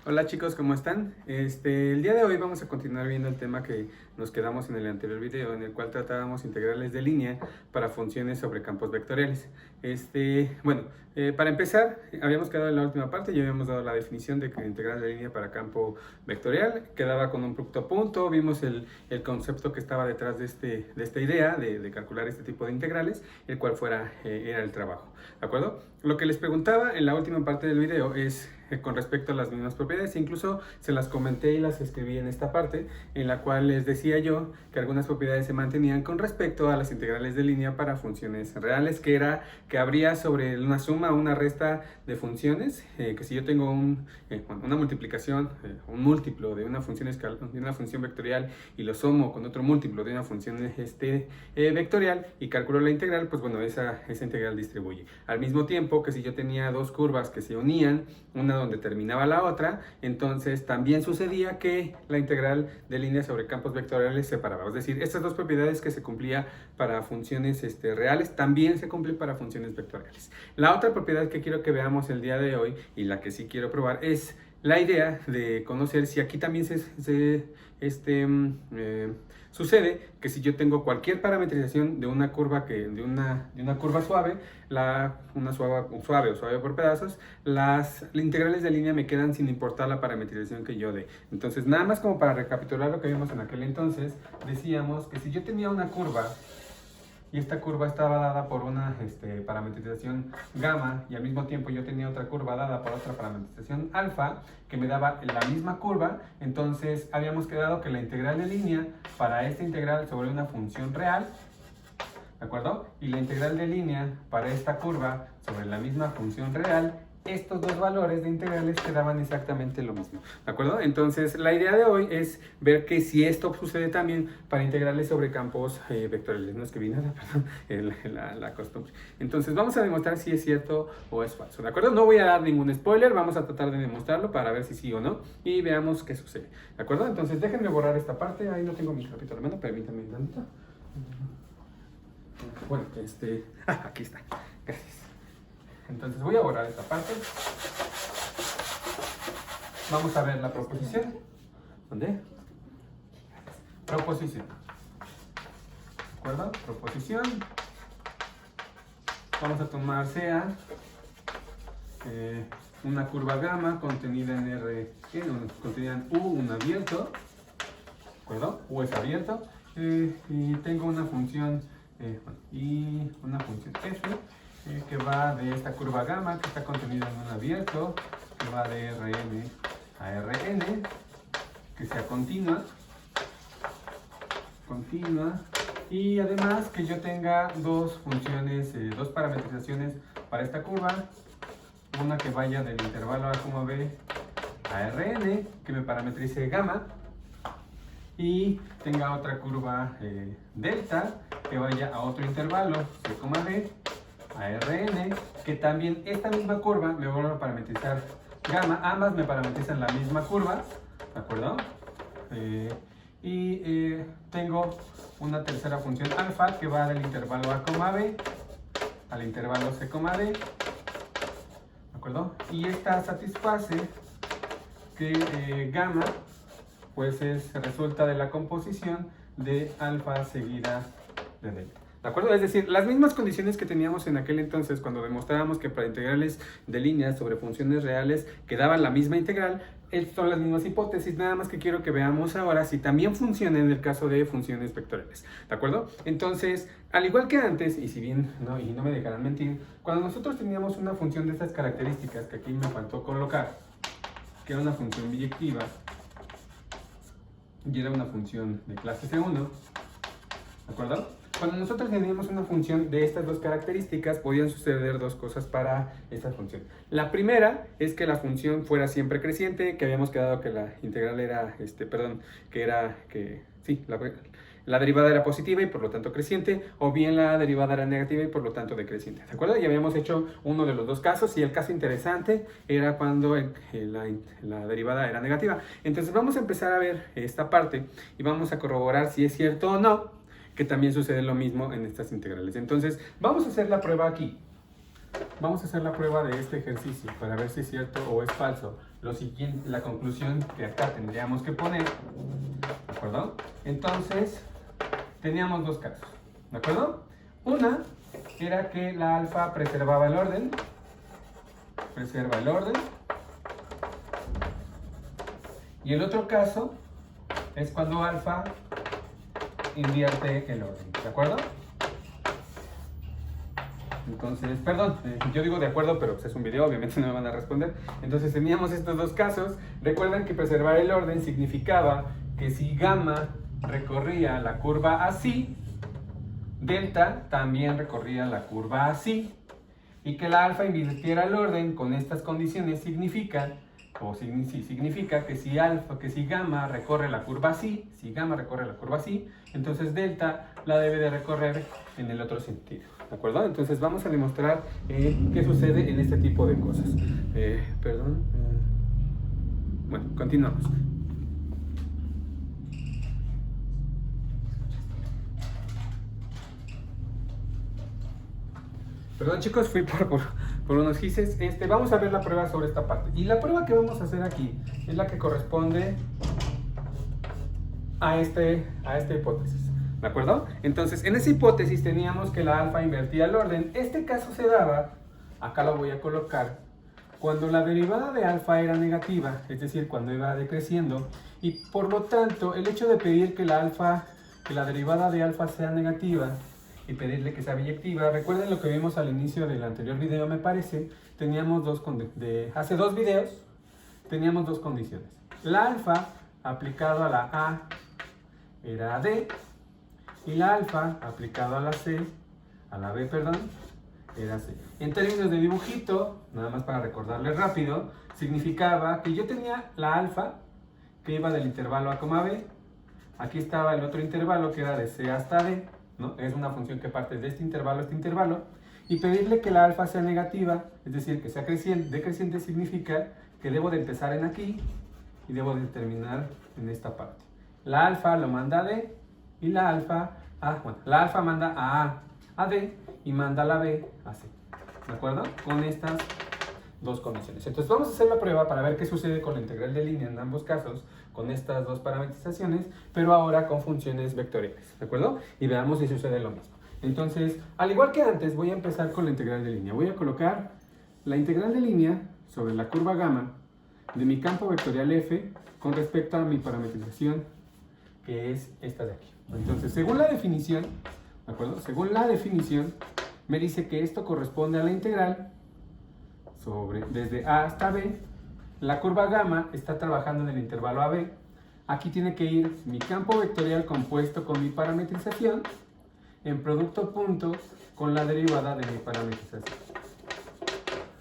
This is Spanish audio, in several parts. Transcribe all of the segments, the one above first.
Hola chicos, ¿cómo están? El día de hoy vamos a continuar viendo el tema que nos quedamos en el anterior video, en el cual tratábamos integrales de línea para funciones sobre campos vectoriales. Para empezar, habíamos quedado en la última parte, ya habíamos dado la definición de que integral de línea para campo vectorial quedaba con un producto punto, vimos el concepto que estaba detrás de esta idea de calcular este tipo de integrales, el cual era el trabajo, ¿de acuerdo? Lo que les preguntaba en la última parte del video es con respecto a las mismas propiedades, incluso se las comenté y las escribí en esta parte, en la cual les decía yo que algunas propiedades se mantenían con respecto a las integrales de línea para funciones reales, que habría sobre una suma o una resta de funciones, que si yo tengo una multiplicación, un múltiplo de una función de una función vectorial y lo sumo con otro múltiplo de una función vectorial y calculo la integral, pues bueno, esa integral distribuye. Al mismo tiempo que si yo tenía dos curvas que se unían, una donde terminaba la otra, entonces también sucedía que la integral de línea sobre campos vectoriales se separaba. Es decir, estas dos propiedades que se cumplía para funciones reales, también se cumplen para funciones vectoriales. La otra propiedad que quiero que veamos el día de hoy, y la que sí quiero probar, es la idea de conocer si aquí también sucede que si yo tengo cualquier parametrización de una curva de una curva suave, suave o suave por pedazos, las integrales de línea me quedan sin importar la parametrización que yo dé. Entonces, nada más como para recapitular lo que vimos en aquel entonces, decíamos que si yo tenía una curva y esta curva estaba dada por una parametrización gamma y al mismo tiempo yo tenía otra curva dada por otra parametrización alfa que me daba la misma curva, entonces habíamos quedado que la integral de línea para esta integral sobre una función real, ¿de acuerdo? Y la integral de línea para esta curva sobre la misma función real, estos dos valores de integrales quedaban exactamente lo mismo, ¿de acuerdo? Entonces, la idea de hoy es ver que si esto sucede también para integrales sobre campos vectoriales. No escribí nada, perdón, la costumbre. Entonces, vamos a demostrar si es cierto o es falso, ¿de acuerdo? No voy a dar ningún spoiler, vamos a tratar de demostrarlo para ver si sí o no y veamos qué sucede, ¿de acuerdo? Entonces, déjenme borrar esta parte, ahí no tengo mi lapicero a la mano, permítanme un tantito. Bueno, aquí está, gracias. Entonces voy a borrar esta parte. Vamos a ver la proposición. ¿Dónde? Proposición. ¿De acuerdo? Proposición. Vamos a tomar sea una curva gamma contenida en R, contenida en U, un abierto. ¿De acuerdo? U es abierto. Y tengo una función y una función f que va de esta curva gamma que está contenida en un abierto, que va de Rn a Rn, que sea continua, y además que yo tenga dos funciones, dos parametrizaciones para esta curva, una que vaya del intervalo a, b a Rn, que me parametrice gamma, y tenga otra curva delta, que vaya a otro intervalo, c, d, a Rn, que también esta misma curva me vuelve a parametrizar gamma, ambas me parametrizan la misma curva, ¿de acuerdo? Tengo una tercera función alfa que va del intervalo a, b al intervalo c, d, ¿de acuerdo? Y esta satisface que gamma pues resulta de la composición de alfa seguida de delta. ¿De acuerdo? Es decir, las mismas condiciones que teníamos en aquel entonces cuando demostrábamos que para integrales de líneas sobre funciones reales quedaban la misma integral, son las mismas hipótesis, nada más que quiero que veamos ahora si también funciona en el caso de funciones vectoriales, ¿de acuerdo? Entonces, al igual que antes, y si bien no me dejarán mentir, cuando nosotros teníamos una función de estas características que aquí me faltó colocar, que era una función biyectiva y era una función de clase C1, ¿de acuerdo? Cuando nosotros teníamos una función de estas dos características, podían suceder dos cosas para esta función. La primera es que la función fuera siempre creciente, que habíamos quedado que la integral era, la derivada era positiva y por lo tanto creciente, o bien la derivada era negativa y por lo tanto decreciente, ¿de acuerdo? Y habíamos hecho uno de los dos casos y el caso interesante era cuando la derivada era negativa. Entonces vamos a empezar a ver esta parte y vamos a corroborar si es cierto o no que también sucede lo mismo en estas integrales. Entonces, vamos a hacer la prueba aquí. vamos a hacer la prueba de este ejercicio para ver si es cierto o es falso. Lo siguiente, la conclusión que acá tendríamos que poner, ¿de acuerdo? Entonces, teníamos dos casos, ¿de acuerdo? Una era que la alfa preserva el orden, y el otro caso es cuando alfa invierte el orden, ¿de acuerdo? Entonces, perdón, yo digo de acuerdo, pero pues es un video, obviamente no me van a responder. Entonces teníamos estos dos casos. Recuerden que preservar el orden significaba que si gamma recorría la curva así, delta también recorría la curva así. Y que la alfa invirtiera el orden con estas condiciones significa que si gamma recorre la curva así, entonces delta la debe de recorrer en el otro sentido, ¿de acuerdo? Entonces vamos a demostrar qué sucede en este tipo de cosas. Bueno, continuamos. Perdón chicos, fui por unos gises. Vamos a ver la prueba sobre esta parte. Y la prueba que vamos a hacer aquí es la que corresponde a esta hipótesis, ¿de acuerdo? Entonces, en esa hipótesis teníamos que la alfa invertía el orden. Este caso se daba, acá lo voy a colocar, cuando la derivada de alfa era negativa, es decir, cuando iba decreciendo, y por lo tanto, el hecho de pedir que la derivada de alfa sea negativa y pedirle que sea biyectiva, recuerden lo que vimos al inicio del anterior video, me parece, hace dos videos, teníamos dos condiciones. La alfa aplicado a la A era a D, y la alfa aplicado a la B, era C. En términos de dibujito, nada más para recordarles rápido, significaba que yo tenía la alfa que iba del intervalo A, B, aquí estaba el otro intervalo que era de C hasta D, ¿no? Es una función que parte de este intervalo a este intervalo, y pedirle que la alfa sea negativa, es decir, que sea decreciente, significa que debo de empezar en aquí y debo de terminar en esta parte. La alfa lo manda a D y la alfa manda a D y manda a la B a C, ¿de acuerdo? Con estas dos condiciones. Entonces vamos a hacer la prueba para ver qué sucede con la integral de línea en ambos casos, con estas dos parametrizaciones, pero ahora con funciones vectoriales, ¿de acuerdo? Y veamos si sucede lo mismo. Entonces, al igual que antes, voy a empezar con la integral de línea. Voy a colocar la integral de línea sobre la curva gamma de mi campo vectorial f con respecto a mi parametrización, que es esta de aquí. Entonces, según la definición, ¿de acuerdo? Según la definición, me dice que esto corresponde a la integral desde A hasta B. La curva gamma está trabajando en el intervalo AB. Aquí tiene que ir mi campo vectorial compuesto con mi parametrización en producto punto con la derivada de mi parametrización.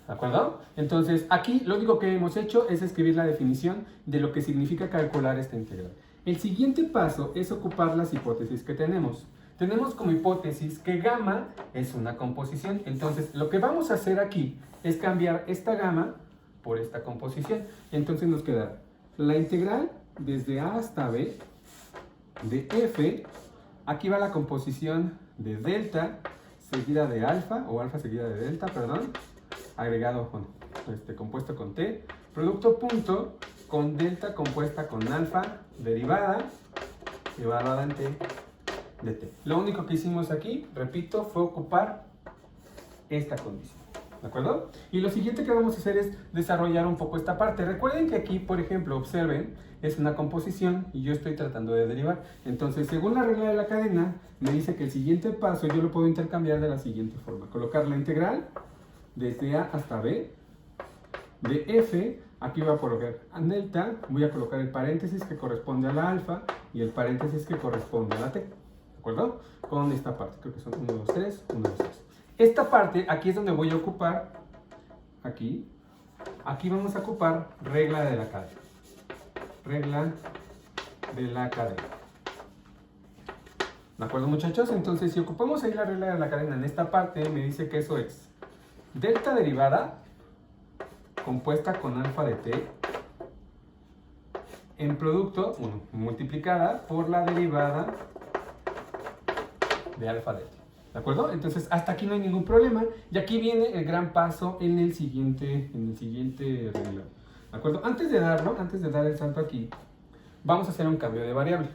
¿De acuerdo? Entonces, aquí lo único que hemos hecho es escribir la definición de lo que significa calcular esta integral. El siguiente paso es ocupar las hipótesis que tenemos. Tenemos como hipótesis que gamma es una composición. Entonces, lo que vamos a hacer aquí es cambiar esta gamma por esta composición. Entonces nos queda la integral desde A hasta B de f. Aquí va la composición de delta seguida de alfa, o alfa seguida de delta, perdón, agregado compuesto con t, producto punto con delta compuesta con alfa derivada evaluada en t de t. Lo único que hicimos aquí, repito, fue ocupar esta condición, ¿de acuerdo? Y lo siguiente que vamos a hacer es desarrollar un poco esta parte. Recuerden que aquí, por ejemplo, observen, es una composición y yo estoy tratando de derivar. Entonces, según la regla de la cadena, me dice que el siguiente paso yo lo puedo intercambiar de la siguiente forma. Colocar la integral desde A hasta B de f. Aquí voy a colocar delta, voy a colocar el paréntesis que corresponde a la alfa y el paréntesis que corresponde a la t, ¿de acuerdo? Con esta parte, creo que son 1, 2, 3, 1, 2, 3. Esta parte, aquí es donde voy a ocupar, aquí vamos a ocupar regla de la cadena. Regla de la cadena. ¿De acuerdo, muchachos? Entonces, si ocupamos ahí la regla de la cadena en esta parte, me dice que eso es delta derivada compuesta con alfa de t en producto, multiplicada por la derivada de alfa de t. ¿De acuerdo? Entonces, hasta aquí no hay ningún problema. Y aquí viene el gran paso en el siguiente renglón. ¿De acuerdo? Antes de dar el salto aquí, vamos a hacer un cambio de variable.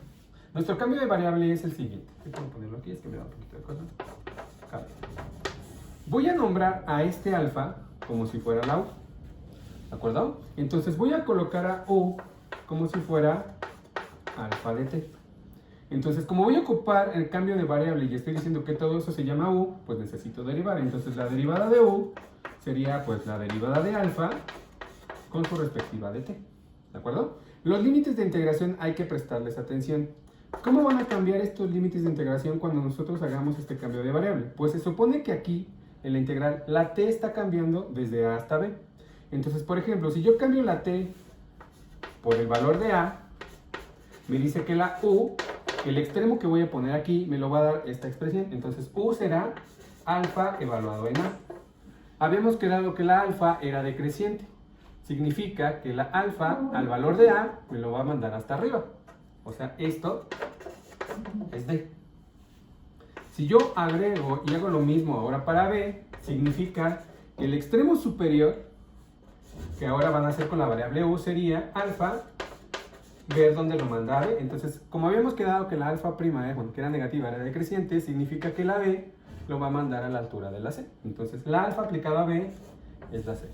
Nuestro cambio de variable es el siguiente. Voy a ponerlo aquí, es que me da un poquito de cosa. Cambio. Voy a nombrar a este alfa como si fuera la U. ¿De acuerdo? Entonces voy a colocar a U como si fuera alfa de t. Entonces, como voy a ocupar el cambio de variable y estoy diciendo que todo eso se llama U, pues necesito derivar. Entonces, la derivada de U sería pues la derivada de alfa con su respectiva de t. ¿De acuerdo? Los límites de integración hay que prestarles atención. ¿Cómo van a cambiar estos límites de integración cuando nosotros hagamos este cambio de variable? Pues se supone que aquí, en la integral, la t está cambiando desde a hasta b. Entonces, por ejemplo, si yo cambio la t por el valor de a, me dice que la u, el extremo que voy a poner aquí, me lo va a dar esta expresión. Entonces, u será alfa evaluado en a. Habíamos quedado que la alfa era decreciente. Significa que la alfa al valor de a me lo va a mandar hasta arriba. O sea, esto es d. Si yo agrego y hago lo mismo ahora para b, significa que el extremo superior, que ahora van a hacer con la variable u, sería alfa, ver dónde lo manda a b. Entonces, como habíamos quedado que la alfa prima, que era negativa, era decreciente, significa que la b lo va a mandar a la altura de la c. Entonces, la alfa aplicada a b es la c.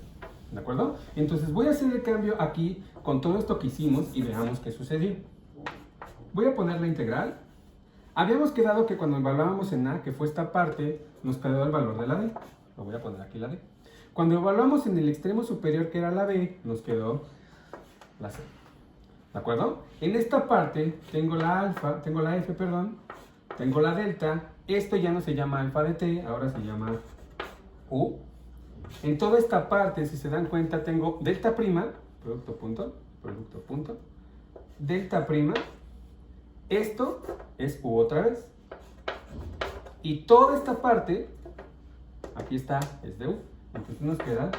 ¿De acuerdo? Entonces, voy a hacer el cambio aquí con todo esto que hicimos y veamos qué sucedió. Voy a poner la integral. Habíamos quedado que cuando evaluábamos en a, que fue esta parte, nos quedó el valor de la d. Lo voy a poner aquí la d. Cuando evaluamos en el extremo superior, que era la b, nos quedó la c. ¿De acuerdo? En esta parte tengo la alfa, tengo la f, perdón, tengo la delta. Esto ya no se llama alfa de t, ahora se llama u. En toda esta parte, si se dan cuenta, tengo delta prima, producto punto, delta prima. Esto es u otra vez. Y toda esta parte, aquí está, es de u. Entonces nos queda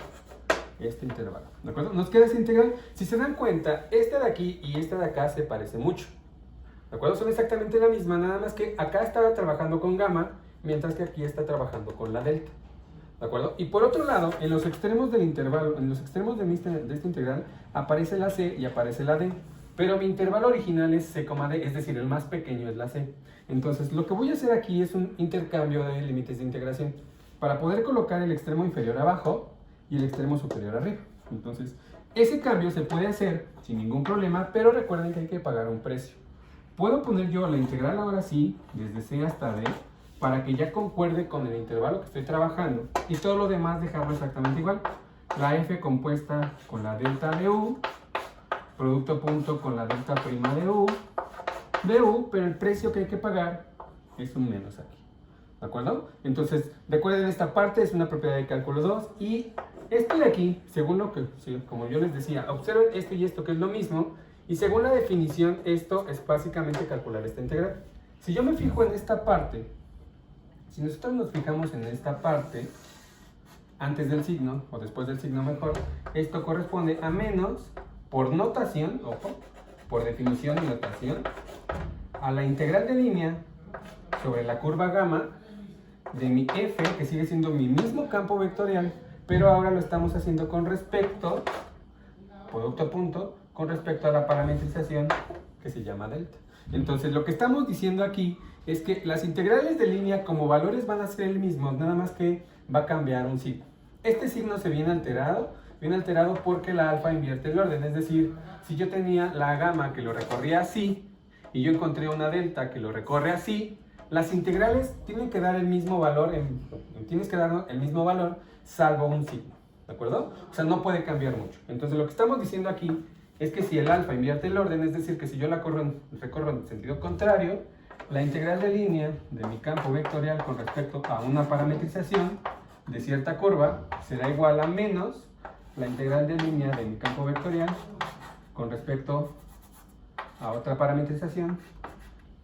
este intervalo. ¿De acuerdo? Nos queda ese integral. Si se dan cuenta, esta de aquí y esta de acá se parece mucho. ¿De acuerdo? Son exactamente la misma, nada más que acá estaba trabajando con gamma, mientras que aquí está trabajando con la delta. ¿De acuerdo? Y por otro lado, en los extremos del intervalo, en los extremos de este integral, aparece la c y aparece la d. Pero mi intervalo original es c, d, es decir, el más pequeño es la c. Entonces, lo que voy a hacer aquí es un intercambio de límites de integración para poder colocar el extremo inferior abajo y el extremo superior arriba. Entonces, ese cambio se puede hacer sin ningún problema, pero recuerden que hay que pagar un precio. Puedo poner yo la integral ahora sí, desde c hasta d, para que ya concuerde con el intervalo que estoy trabajando. Y todo lo demás dejarlo exactamente igual. La f compuesta con la delta de u, producto punto con la delta prima de u, pero el precio que hay que pagar es un menos aquí. ¿De acuerdo? Entonces, recuerden, esta parte es una propiedad de cálculo 2 y esto de aquí, según lo que, como yo les decía, observen esto y esto que es lo mismo, y según la definición, esto es básicamente calcular esta integral. Si yo me fijo en esta parte, si nosotros nos fijamos en esta parte, antes del signo, o después del signo mejor, esto corresponde a menos, por notación, ojo, por definición y notación, a la integral de línea sobre la curva gamma de mi f, que sigue siendo mi mismo campo vectorial, pero ahora lo estamos haciendo con respecto, producto punto, con respecto a la parametrización que se llama delta. Entonces, lo que estamos diciendo aquí es que las integrales de línea como valores van a ser el mismo, nada más que va a cambiar un signo. Este signo se viene alterado porque la alfa invierte el orden, es decir, si yo tenía la gamma que lo recorría así, y yo encontré una delta que lo recorre así, las integrales tienen que dar el mismo valor, tienes que dar el mismo valor, salvo un signo, ¿de acuerdo? O sea, no puede cambiar mucho. Entonces, lo que estamos diciendo aquí es que si el alfa invierte el orden, es decir, que si yo la recorro en sentido contrario, la integral de línea de mi campo vectorial con respecto a una parametrización de cierta curva será igual a menos la integral de línea de mi campo vectorial con respecto a otra parametrización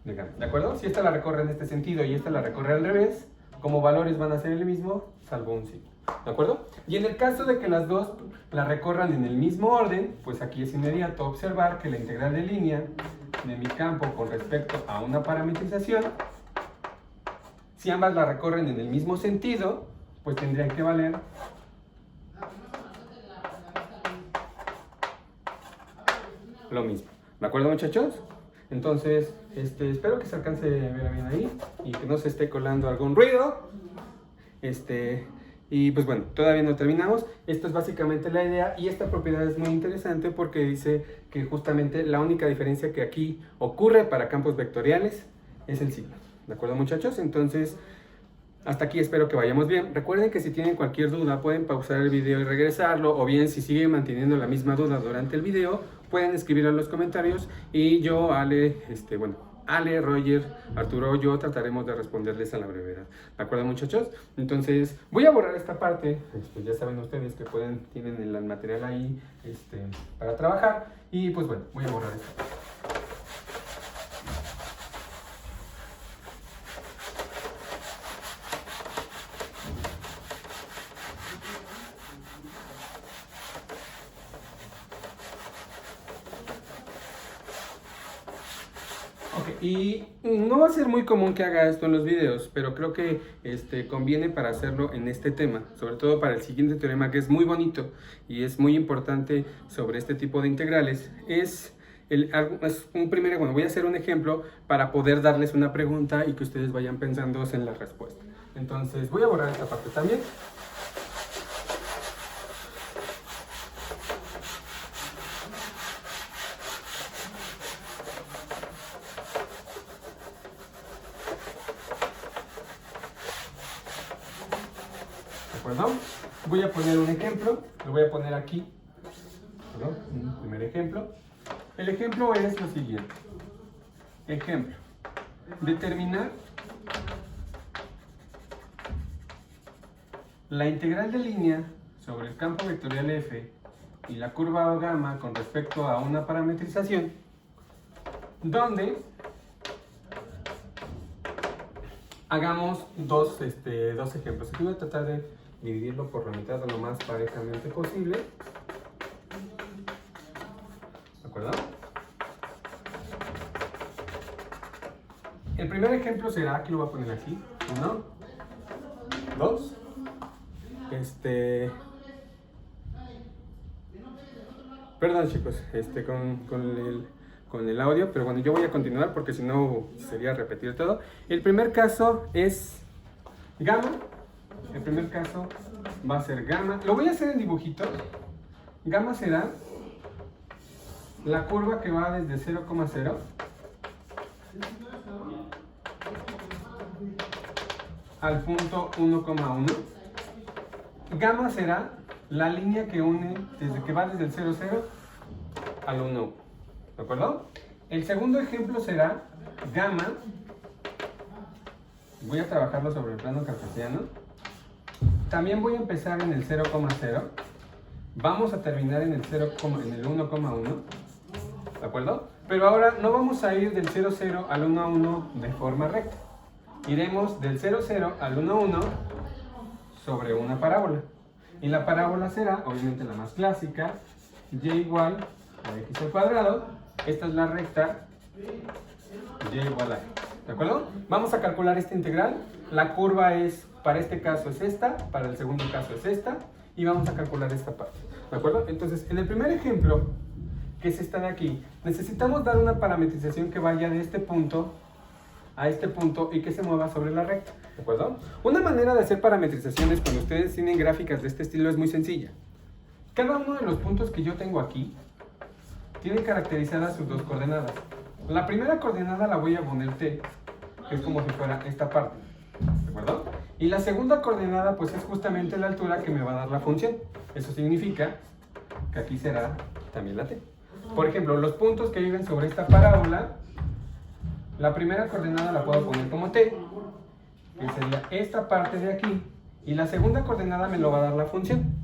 de gamma. ¿De acuerdo? Si esta la recorre en este sentido y esta la recorre al revés, como valores van a ser el mismo, salvo un signo. ¿De acuerdo? Y en el caso de que las dos la recorran en el mismo orden, pues aquí es inmediato observar que la integral de línea de mi campo con respecto a una parametrización Si ambas la recorren en el mismo sentido, pues tendrían que valer lo mismo. ¿De acuerdo, muchachos? Entonces, espero que se alcance a ver bien ahí y que no se esté colando algún ruido. Y pues bueno, todavía no terminamos. Esto es básicamente la idea y esta propiedad es muy interesante porque dice que justamente la única diferencia que aquí ocurre para campos vectoriales es el signo. ¿De acuerdo, muchachos? Entonces, hasta aquí espero que vayamos bien. Recuerden que si tienen cualquier duda pueden pausar el video y regresarlo, o bien si siguen manteniendo la misma duda durante el video, pueden escribirlo en los comentarios y yo, Ale, Roger, Arturo, yo trataremos de responderles a la brevedad. ¿De acuerdo, muchachos? Entonces, voy a borrar esta parte. Ya saben ustedes que tienen el material ahí para trabajar. Y pues bueno, voy a borrar esto. Y no va a ser muy común que haga esto en los videos, pero creo que conviene para hacerlo en este tema, sobre todo para el siguiente teorema que es muy bonito y es muy importante sobre este tipo de integrales. Bueno, voy a hacer un ejemplo para poder darles una pregunta y que ustedes vayan pensando en la respuesta. Entonces voy a borrar esta parte también. Voy a poner un ejemplo, lo voy a poner aquí, un primer ejemplo. El ejemplo es lo siguiente. Ejemplo, determinar la integral de línea sobre el campo vectorial F y la curva gamma con respecto a una parametrización, donde hagamos dos ejemplos. Aquí voy a tratar de dividirlo por la mitad lo más parejamente posible. ¿De acuerdo? El primer ejemplo será, aquí lo voy a poner aquí, 1, 2, perdón chicos, con el audio, pero bueno, yo voy a continuar porque si no sería repetir todo. El primer caso es gamma. El primer caso va a ser gamma. Lo voy a hacer en dibujitos. Gamma será la curva que va desde 0,0 al punto 1,1. Gamma será la línea que une que va desde el 0,0 al 1. ¿De acuerdo? El segundo ejemplo será gamma. Voy a trabajarlo sobre el plano cartesiano. También voy a empezar en el 0,0. Vamos a terminar en el 1,1. ¿De acuerdo? Pero ahora no vamos a ir del 0,0 al 1,1 de forma recta. Iremos del 0,0 al 1,1 sobre una parábola. Y la parábola será, obviamente la más clásica, y igual a x al cuadrado. Esta es la recta, y igual a x. ¿De acuerdo? Vamos a calcular esta integral. La curva es, para este caso es esta, para el segundo caso es esta, y vamos a calcular esta parte. ¿De acuerdo? Entonces, en el primer ejemplo, que es esta de aquí, necesitamos dar una parametrización que vaya de este punto a este punto y que se mueva sobre la recta. ¿De acuerdo? Una manera de hacer parametrizaciones cuando ustedes tienen gráficas de este estilo es muy sencilla. Cada uno de los puntos que yo tengo aquí tiene caracterizadas sus dos coordenadas. La primera coordenada la voy a poner t, que es como si fuera esta parte. ¿De acuerdo? Y la segunda coordenada pues es justamente la altura que me va a dar la función. Eso significa que aquí será también la t. Por ejemplo, los puntos que viven sobre esta parábola, la primera coordenada la puedo poner como t, que sería esta parte de aquí, y la segunda coordenada me lo va a dar la función,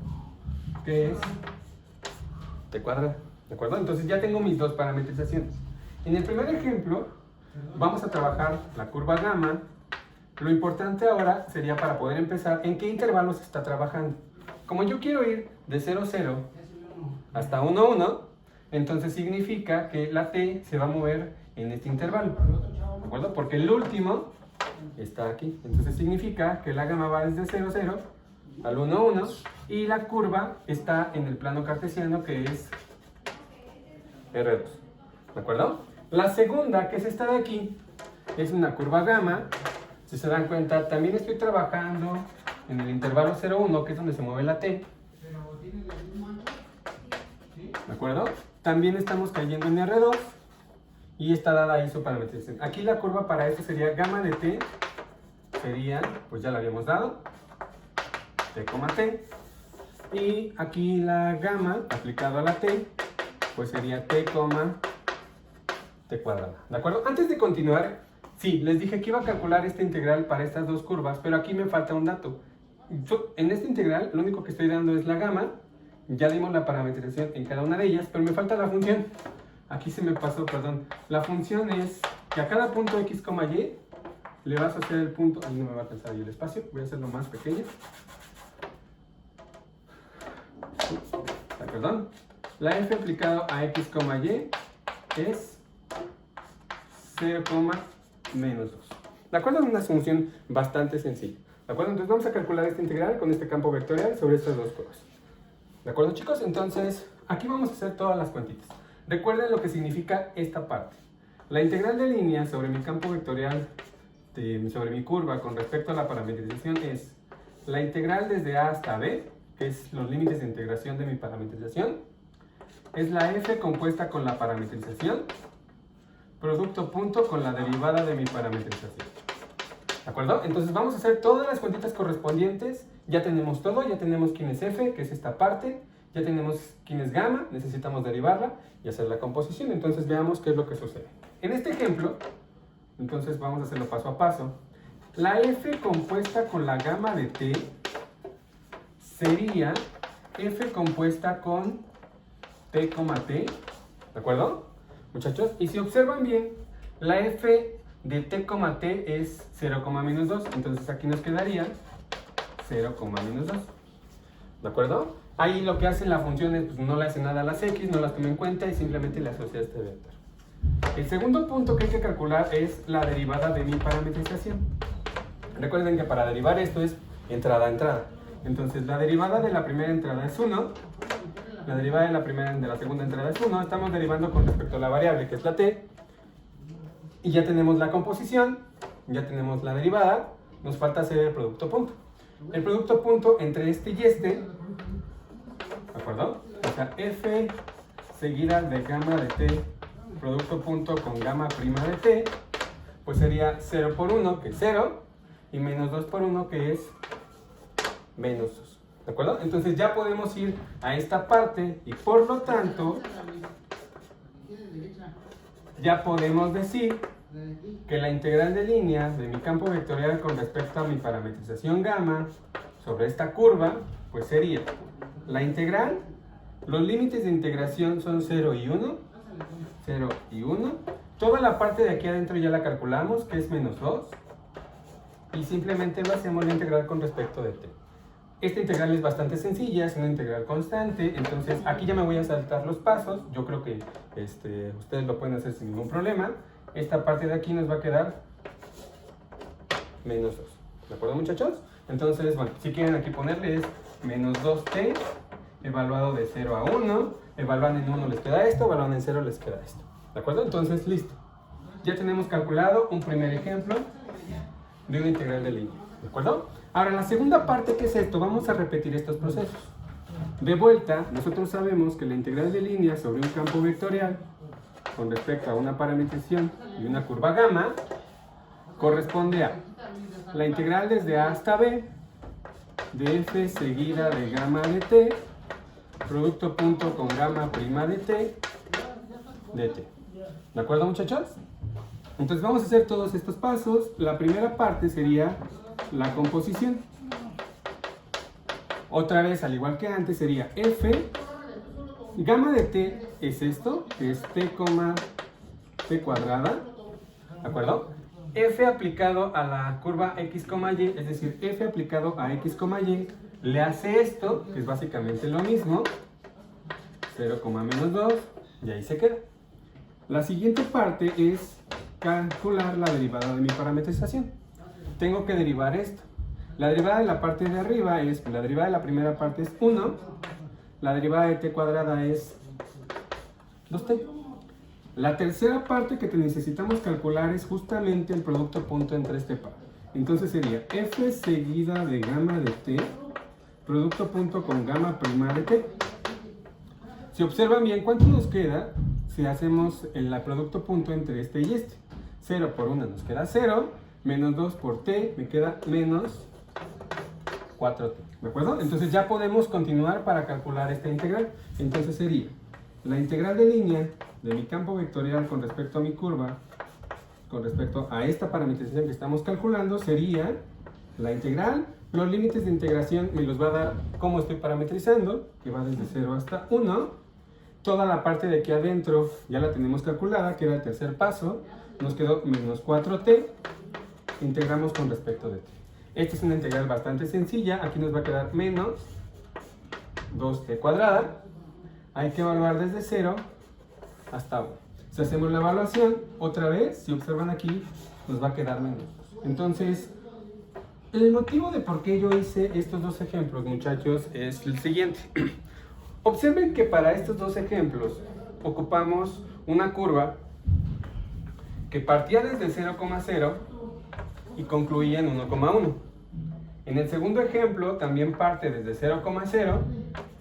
que es t cuadrado. ¿De acuerdo? Entonces ya tengo mis dos parametrizaciones. En el primer ejemplo vamos a trabajar la curva gamma. Lo importante ahora sería, para poder empezar, en qué intervalos se está trabajando. Como yo quiero ir de 0,0 hasta 1,1, entonces significa que la t se va a mover en este intervalo. ¿De acuerdo? Porque el último está aquí. Entonces significa que la gamma va desde 0, 0 al 1, 1 y la curva está en el plano cartesiano que es R2. ¿De acuerdo? La segunda, que es esta de aquí, es una curva gamma. Si se dan cuenta, también estoy trabajando en el intervalo 0, 1, que es donde se mueve la T. ¿De acuerdo? También estamos cayendo en R2 y está dada ahí su parametrización. Aquí la curva para esto sería gamma de T, sería, pues ya la habíamos dado, T, T. Y aquí la gamma aplicado a la T, pues sería T, T cuadrada. ¿De acuerdo? Antes de continuar, sí, les dije que iba a calcular esta integral para estas dos curvas, pero aquí me falta un dato. En esta integral, lo único que estoy dando es la gamma. Ya dimos la parametrización en cada una de ellas, pero me falta la función. Aquí se me pasó, perdón. La función es que a cada punto x, y le vas a hacer el punto... Ahí no me va a alcanzar ahí el espacio, voy a hacerlo más pequeño. Perdón. La f aplicado a x, y es 0, menos 2. ¿De acuerdo? Es una función bastante sencilla. ¿De acuerdo? Entonces vamos a calcular esta integral con este campo vectorial sobre estas dos curvas. ¿De acuerdo, chicos? Entonces, aquí vamos a hacer todas las cuantitas. Recuerden lo que significa esta parte. La integral de línea sobre mi campo vectorial, sobre mi curva con respecto a la parametrización es la integral desde a hasta b, que es los límites de integración de mi parametrización, es la f compuesta con la parametrización, producto punto con la derivada de mi parametrización. ¿De acuerdo? Entonces vamos a hacer todas las cuantitas correspondientes. Ya tenemos todo, ya tenemos quién es f, que es esta parte, ya tenemos quién es gamma, necesitamos derivarla y hacer la composición. Entonces veamos qué es lo que sucede. En este ejemplo, entonces vamos a hacerlo paso a paso. La f compuesta con la gamma de t sería f compuesta con t, t, ¿de acuerdo, muchachos? Y si observan bien, la f de t, t es 0, menos 2, entonces aquí nos quedaría 0, menos 2, ¿de acuerdo? Ahí lo que hace la función es, pues no le hace nada a las x, no las toma en cuenta y simplemente le asocia este vector. El segundo punto que hay que calcular es la derivada de mi parametrización. Recuerden que para derivar esto es entrada a entrada. Entonces la derivada de la primera entrada es 1, la derivada de la segunda entrada es 1, estamos derivando con respecto a la variable que es la t, y ya tenemos la composición, ya tenemos la derivada, nos falta hacer el producto punto. El producto punto entre este y este, ¿de acuerdo? O sea, f seguida de gamma de t, producto punto con gamma prima de t, pues sería 0 por 1, que es 0, y menos 2 por 1, que es menos 2. ¿De acuerdo? Entonces ya podemos ir a esta parte y por lo tanto ya podemos decir que la integral de línea de mi campo vectorial con respecto a mi parametrización gamma sobre esta curva, pues sería la integral, los límites de integración son 0 y 1, 0 y 1, toda la parte de aquí adentro ya la calculamos, que es menos 2, y simplemente lo hacemos la integral con respecto de t. Esta integral es bastante sencilla, es una integral constante, entonces aquí ya me voy a saltar los pasos, yo creo que ustedes lo pueden hacer sin ningún problema. Esta parte de aquí nos va a quedar menos 2, ¿de acuerdo, muchachos? Entonces, bueno, si quieren aquí ponerle es menos 2t evaluado de 0 a 1, evaluando en 1 les queda esto, evaluando en 0 les queda esto, ¿de acuerdo? Entonces, listo. Ya tenemos calculado un primer ejemplo de una integral de línea, ¿de acuerdo? Ahora, la segunda parte, ¿qué es esto? Vamos a repetir estos procesos. De vuelta, nosotros sabemos que la integral de línea sobre un campo vectorial con respecto a una parametrización y una curva gamma corresponde a la integral desde a hasta b de f seguida de gamma de t, producto punto con gamma prima de t, de t. ¿De acuerdo, muchachos? Entonces vamos a hacer todos estos pasos. La primera parte sería la composición. Otra vez, al igual que antes, sería f, gamma de t es esto, que es t, t cuadrada, ¿de acuerdo? F aplicado a la curva x, y, es decir, f aplicado a x, y, le hace esto, que es básicamente lo mismo, 0, menos 2, y ahí se queda. La siguiente parte es calcular la derivada de mi parametrización. tengo que derivar esto. La derivada de la parte de arriba es, la derivada de la primera parte es 1, la derivada de t cuadrada es 2t. La tercera parte que necesitamos calcular es justamente el producto punto entre este par. Entonces sería f seguida de gamma de t, producto punto con gamma prima de t. Si observan bien, ¿cuánto nos queda si hacemos el producto punto entre este y este? 0 por 1 nos queda 0, menos 2 por t me queda menos 4t. ¿De acuerdo? Entonces ya podemos continuar para calcular esta integral. Entonces sería la integral de línea de mi campo vectorial con respecto a mi curva, con respecto a esta parametrización que estamos calculando, sería la integral. Los límites de integración me los va a dar cómo estoy parametrizando, que va desde 0 hasta 1. Toda la parte de aquí adentro ya la tenemos calculada, que era el tercer paso. Nos quedó menos 4t. Integramos con respecto de t. Esta es una integral bastante sencilla. Aquí nos va a quedar menos 2t cuadrada. Hay que evaluar desde 0 hasta 1. Si hacemos la evaluación, otra vez, si observan aquí, nos va a quedar menos 2. Entonces, el motivo de por qué yo hice estos dos ejemplos, muchachos, es el siguiente. Observen que para estos dos ejemplos ocupamos una curva que partía desde 0,0 y concluía en 1,1. En el segundo ejemplo también parte desde 0,0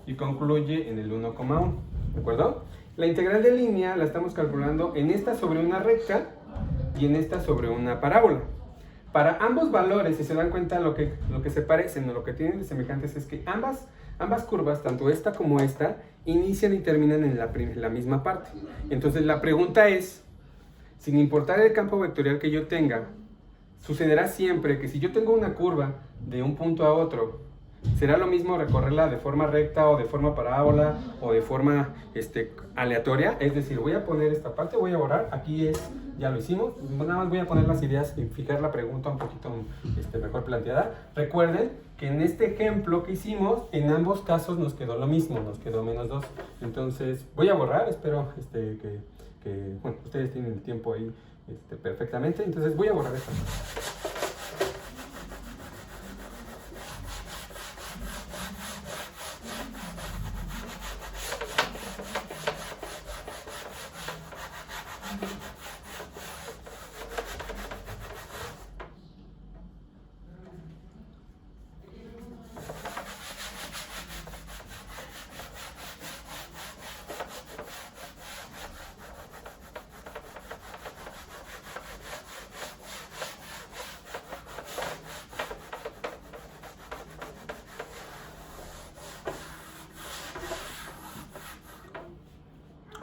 y concluye en el 1,1. ¿De acuerdo? La integral de línea la estamos calculando en esta sobre una recta y en esta sobre una parábola. Para ambos valores, si se dan cuenta, lo que se parecen o lo que tienen de semejantes es que ambas curvas, tanto esta como esta, inician y terminan en la misma parte. Entonces la pregunta es, sin importar el campo vectorial que yo tenga, sucederá siempre que si yo tengo una curva de un punto a otro, será lo mismo recorrerla de forma recta o de forma parábola o de forma aleatoria. Es decir, voy a poner esta parte, voy a borrar, aquí ya lo hicimos, nada más voy a poner las ideas y fijar la pregunta un poquito mejor planteada. Recuerden que en este ejemplo que hicimos, en ambos casos nos quedó lo mismo, nos quedó menos 2. Entonces voy a borrar, espero que bueno, ustedes tienen el tiempo ahí perfectamente. Entonces voy a borrar esta parte.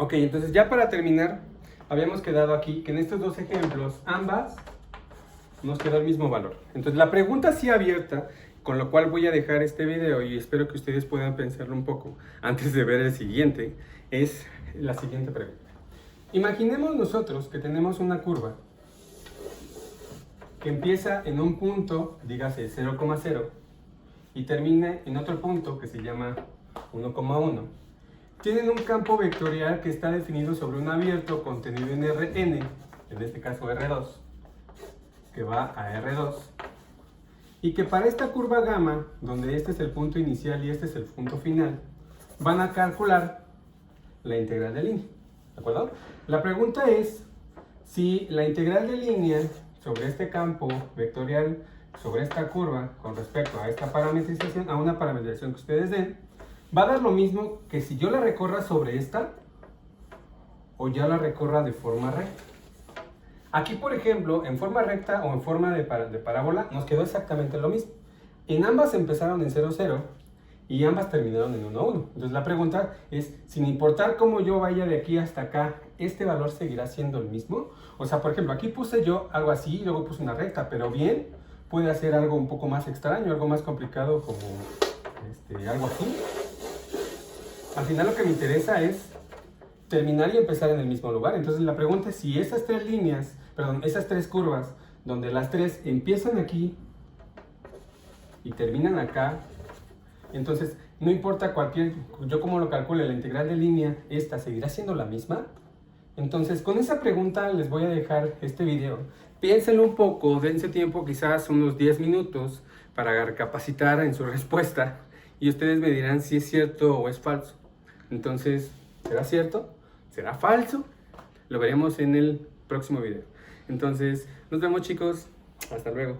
Ok, entonces ya para terminar, habíamos quedado aquí que en estos dos ejemplos, ambas nos quedó el mismo valor. Entonces la pregunta sí abierta, con lo cual voy a dejar este video y espero que ustedes puedan pensarlo un poco antes de ver el siguiente, es la siguiente pregunta. Imaginemos nosotros que tenemos una curva que empieza en un punto, dígase 0,0, y termina en otro punto que se llama 1,1. Tienen un campo vectorial que está definido sobre un abierto contenido en Rn, en este caso R2, que va a R2, y que para esta curva gamma, donde este es el punto inicial y este es el punto final, van a calcular la integral de línea. ¿De acuerdo? La pregunta es si la integral de línea sobre este campo vectorial, sobre esta curva, con respecto a esta parametrización, a una parametrización que ustedes den, va a dar lo mismo que si yo la recorra sobre esta o ya la recorra de forma recta. Aquí, por ejemplo, en forma recta o en forma de parábola, nos quedó exactamente lo mismo. En ambas empezaron en 0, 0 y ambas terminaron en 1, 1. Entonces la pregunta es, sin importar cómo yo vaya de aquí hasta acá, ¿este valor seguirá siendo el mismo? O sea, por ejemplo, aquí puse yo algo así y luego puse una recta, pero bien, puede hacer algo un poco más extraño, algo más complicado como algo así. Al final lo que me interesa es terminar y empezar en el mismo lugar. Entonces la pregunta es si esas esas tres curvas, donde las tres empiezan aquí y terminan acá, entonces no importa yo como lo calcule, la integral de línea, esta seguirá siendo la misma. Entonces, con esa pregunta les voy a dejar este video. Piénsenlo un poco, dense tiempo, quizás unos 10 minutos, para recapacitar en su respuesta. Y ustedes me dirán si es cierto o es falso. Entonces, ¿será cierto? ¿Será falso? Lo veremos en el próximo video. Entonces, nos vemos, chicos. Hasta luego.